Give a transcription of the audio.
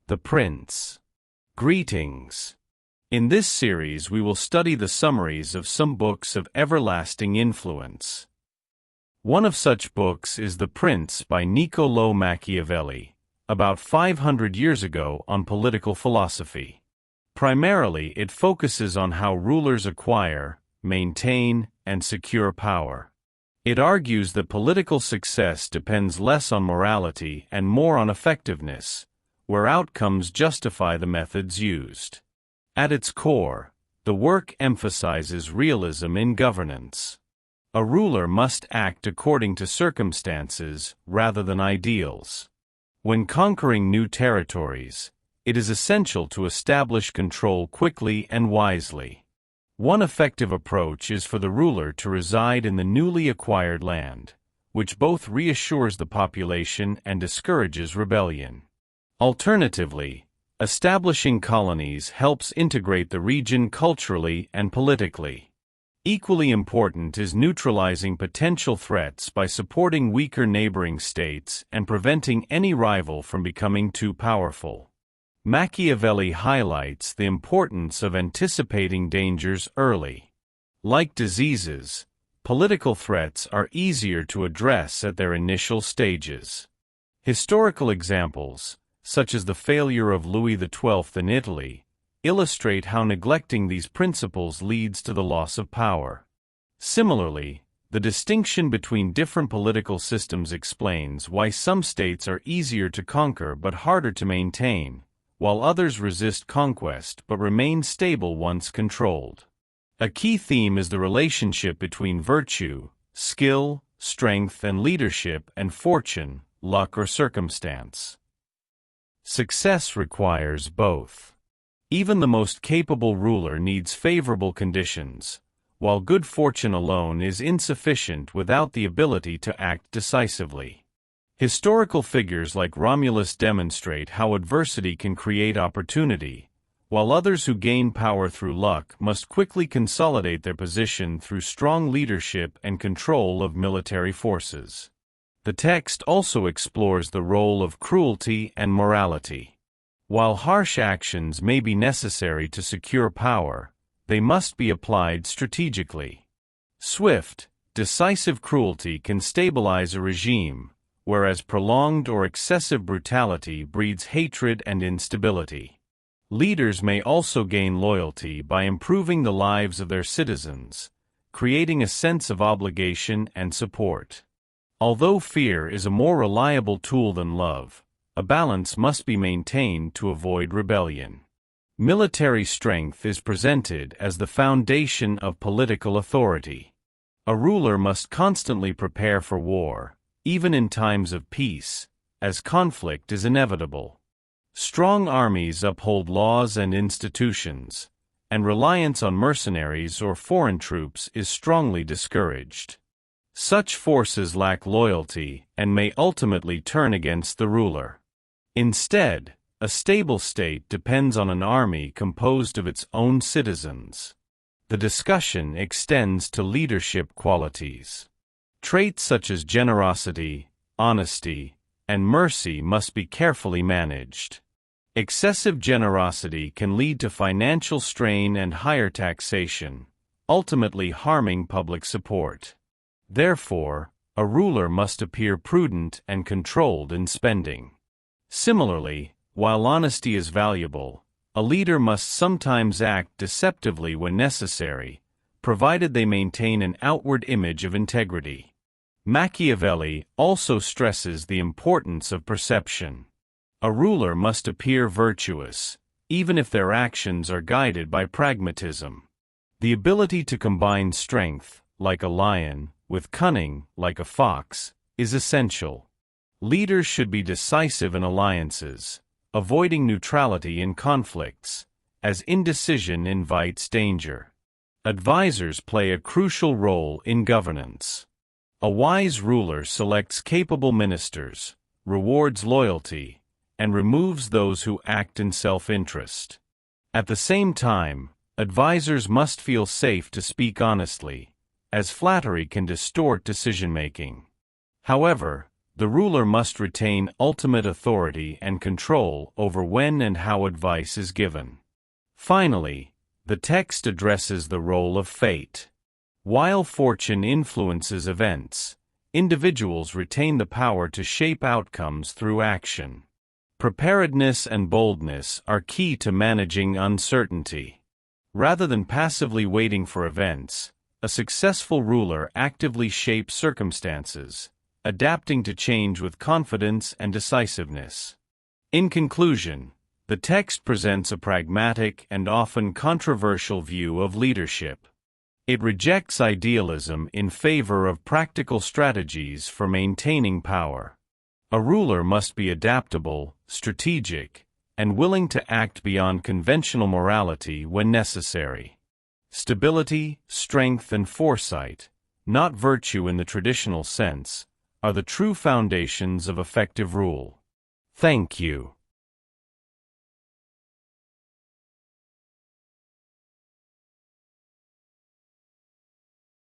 The Prince. Greetings. In this series we will study the summaries of some books of everlasting influence. One of such books is The Prince by Niccolò Machiavelli, about 500 years ago, on political philosophy. Primarily it focuses on how rulers acquire, maintain, and secure power. It argues that political success depends less on morality and more on effectiveness, where outcomes justify the methods used. At its core, the work emphasizes realism in governance. A ruler must act according to circumstances rather than ideals. When conquering new territories, it is essential to establish control quickly and wisely. One effective approach is for the ruler to reside in the newly acquired land, which both reassures the population and discourages rebellion. Alternatively, establishing colonies helps integrate the region culturally and politically. Equally important is neutralizing potential threats by supporting weaker neighboring states and preventing any rival from becoming too powerful. Machiavelli highlights the importance of anticipating dangers early. Like diseases, political threats are easier to address at their initial stages. Historical examples, such as the failure of Louis XII in Italy, illustrate how neglecting these principles leads to the loss of power. Similarly, the distinction between different political systems explains why some states are easier to conquer but harder to maintain, while others resist conquest but remain stable once controlled. A key theme is the relationship between virtue, skill, strength and leadership, and fortune, luck or circumstance. Success requires both. Even the most capable ruler needs favorable conditions, while good fortune alone is insufficient without the ability to act decisively. Historical figures like Romulus demonstrate how adversity can create opportunity, while others who gain power through luck must quickly consolidate their position through strong leadership and control of military forces. The text also explores the role of cruelty and morality. While harsh actions may be necessary to secure power, they must be applied strategically. Swift, decisive cruelty can stabilize a regime, whereas prolonged or excessive brutality breeds hatred and instability. Leaders may also gain loyalty by improving the lives of their citizens, creating a sense of obligation and support. Although fear is a more reliable tool than love, a balance must be maintained to avoid rebellion. Military strength is presented as the foundation of political authority. A ruler must constantly prepare for war, even in times of peace, as conflict is inevitable. Strong armies uphold laws and institutions, and reliance on mercenaries or foreign troops is strongly discouraged. Such forces lack loyalty and may ultimately turn against the ruler. Instead, a stable state depends on an army composed of its own citizens. The discussion extends to leadership qualities. Traits such as generosity, honesty, and mercy must be carefully managed. Excessive generosity can lead to financial strain and higher taxation, ultimately harming public support. Therefore, a ruler must appear prudent and controlled in spending. Similarly, while honesty is valuable, a leader must sometimes act deceptively when necessary, provided they maintain an outward image of integrity. Machiavelli also stresses the importance of perception. A ruler must appear virtuous, even if their actions are guided by pragmatism. The ability to combine strength, like a lion, with cunning, like a fox, is essential. Leaders should be decisive in alliances, avoiding neutrality in conflicts, as indecision invites danger. Advisors play a crucial role in governance. A wise ruler selects capable ministers, rewards loyalty, and removes those who act in self-interest. At the same time, advisors must feel safe to speak honestly, as flattery can distort decision-making. However, The ruler must retain ultimate authority and control over when and how advice is given. Finally, the text addresses the role of fate. While fortune influences events, individuals retain the power to shape outcomes through action. Preparedness and boldness are key to managing uncertainty. Rather than passively waiting for events, a successful ruler actively shapes circumstances, adapting to change with confidence and decisiveness. In conclusion, the text presents a pragmatic and often controversial view of leadership. It rejects idealism in favor of practical strategies for maintaining power. A ruler must be adaptable, strategic, and willing to act beyond conventional morality when necessary. Stability, strength, and foresight, not virtue in the traditional sense, are the true foundations of effective rule. Thank you.